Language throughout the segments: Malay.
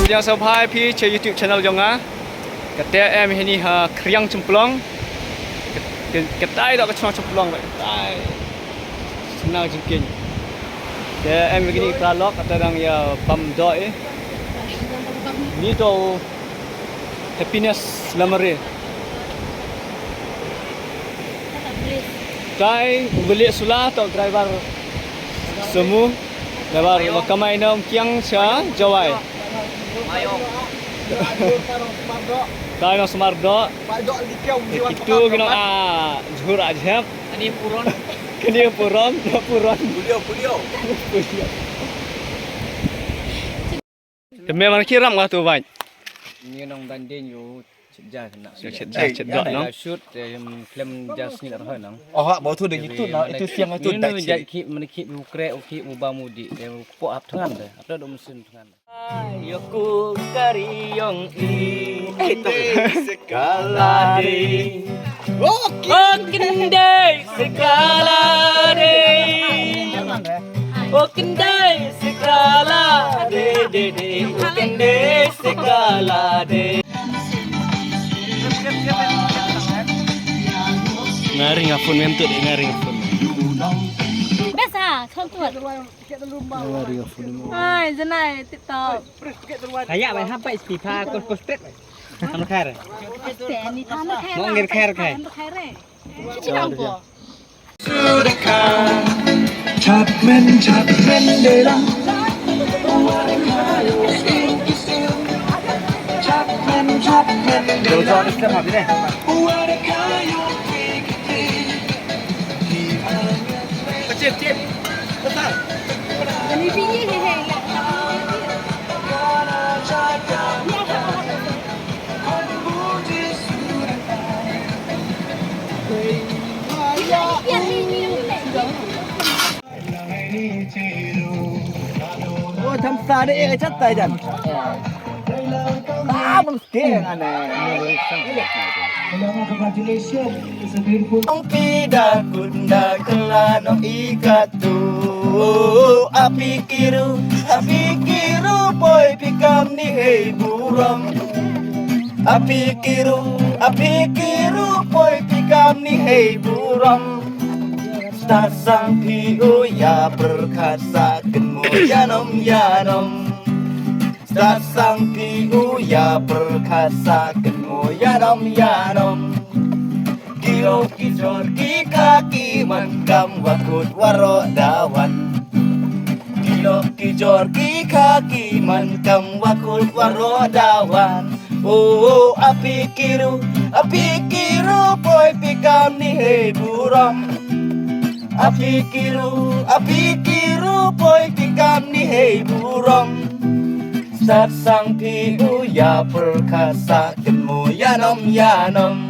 yang sampai pi che YouTube channel jonga. Kata em ini kriang cemplong. Ketai dak kecong cemplong bai. Tai. Senang jengkin. Dia em begini pralog kata orang ya pam doi. Ni tu happiness lamare. Tai beli sulah tok driver semua driver wakamai nam kiang cha jawai. Tai no smardo. Itu kena zuhur ajab. Ini puron. Kini puron. Puliau. Demi mana kiram kah tu baik? Ini nong dandin yo cedja kena. Cedok no. Shoot klaim jas ni arah nang. Oh, bawa tu dah gitu nak itu siang itu dah Ini jadi kip menikip ukre ukip ubamudi. Dia po ap tangan deh. Ada do mesin tangan. Ayo ku kariyong ini sekala de. Okindai sekala de. Okindai sekala de. Okindai sekala de. Ngaring apun mentut ngaring apun. Biasa, không tuột. Ngaring apun. Hai, giờ này TikTok. Kayak bay sampai istifa kos straight. Sama khair. Để đi thăm nó khai. Mau ngir khair kai. Khai re. Chị nào của? Chapmen delang. Đồ cho đi xem học đi này. Cip. Betul. Ini biji hehe. Oh, tham gia đấy cái chất tài dần. Mình kia aneh. Tidak kunda kelano ikatu api kiru boy pikam ni hei buram api kiru boy pikam ni hei buram stasang piu ya perkasa kenmu yanom stasang piu ya perkasa kenmu yanom Kilo kijor ki kaki mankam wakut waro dawan Kilo kijor ki kaki mankam wakut waro dawan Oh api kiru boy pikam ni hei buram Api kiru boy pikam ni hei buram Satsang piu ya perkasa kenmu yanom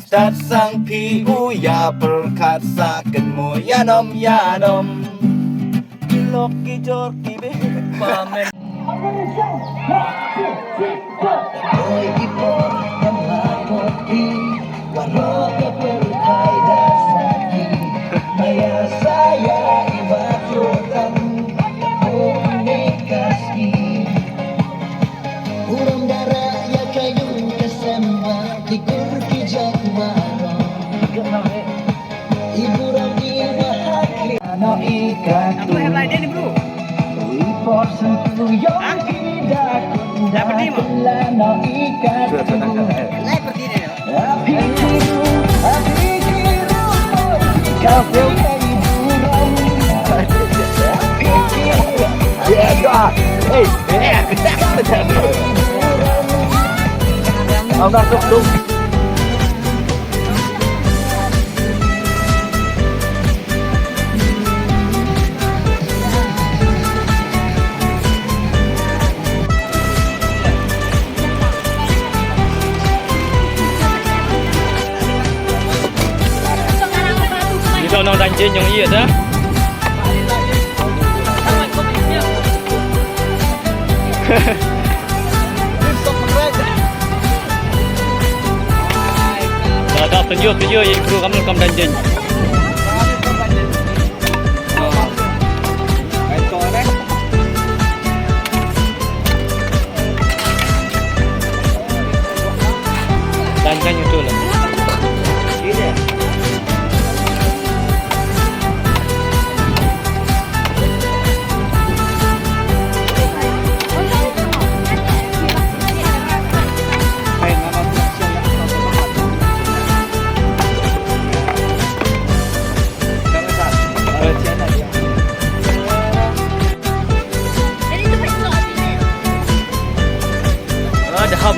Satsang piu ya perkasa kenmu yanom Kilok kijor kibe pamen Hoy ipor yang hapoti waroga perkai dasaki maya saya ibatutan komunikasi urang darah ya kayung kesemba dikur kijak barong ibu rami bahagi no ikatu ipor sentuh yang tidak dapat no ikatu api kiru kafe buram ya doa Ông đúc Dito nang danjen yung iya dah. Dah tunjuk yang perlu kamu rekam danjen.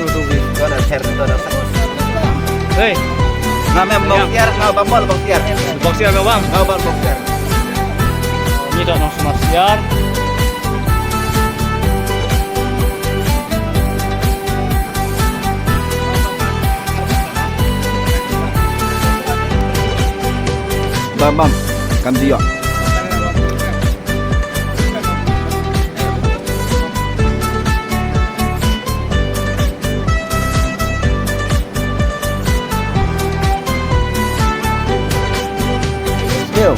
tu wis ko ada share tu ada. Hei, Ngam bong tiar ngau bambol bong tiar. boxer kau bang. Ngau bong tiar. Ini dah nong semua siar. Bam kam dia. Yo.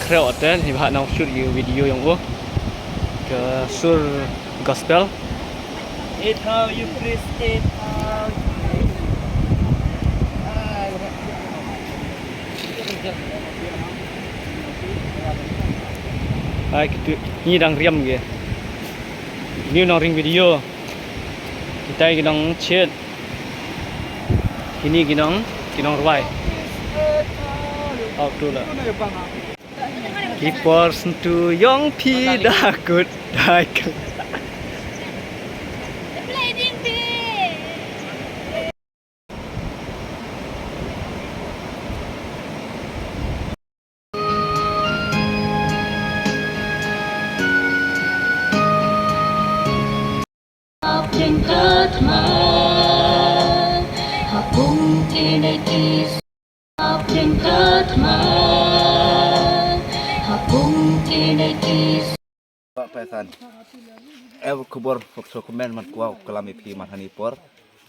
Kreo dan ni bahan nak shoot video yang ke sur gospel. It how you please it how. Kita ni dang riam ke. Ni nang ring video. Kita nang chat. Ini nang ruai. Out tu lah. Kipor sentuh yang pidakut daik. Playing day. Pak pesan. Kubor foto komen man kuau kelami pi matani por.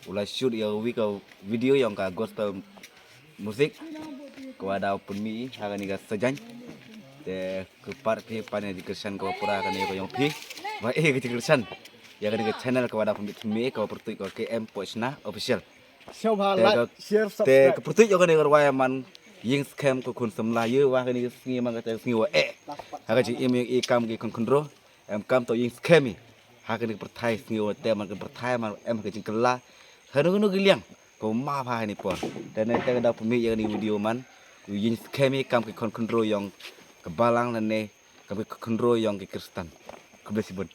Ulai shoot ya video yang ka gospel musik. Kau ada pun mi hagan ni ka sejan. De kupar pi pane di Kristen kau pura kan ni kau yang pi. Wah ke Kristen. Ya kan ni channel kau ada pun mi kau pertu kau KM Pochna official. Coba like, share, subscribe. Te pertu kan ni kau man ying scam ko kun semla ye wa kan ni singi man ka singi wa haga ji im i kam ki kon kondro em kam to ying scam mi haga ni perthai singi wa te man ka perthai man em ka jing kala hanu nu giliang ko ma pha ni por dan te da pumi ye ni video man ying scam mi kam ki kon kondro yang kebalang ne kam ki kondro yang ki Kristen ko besi bon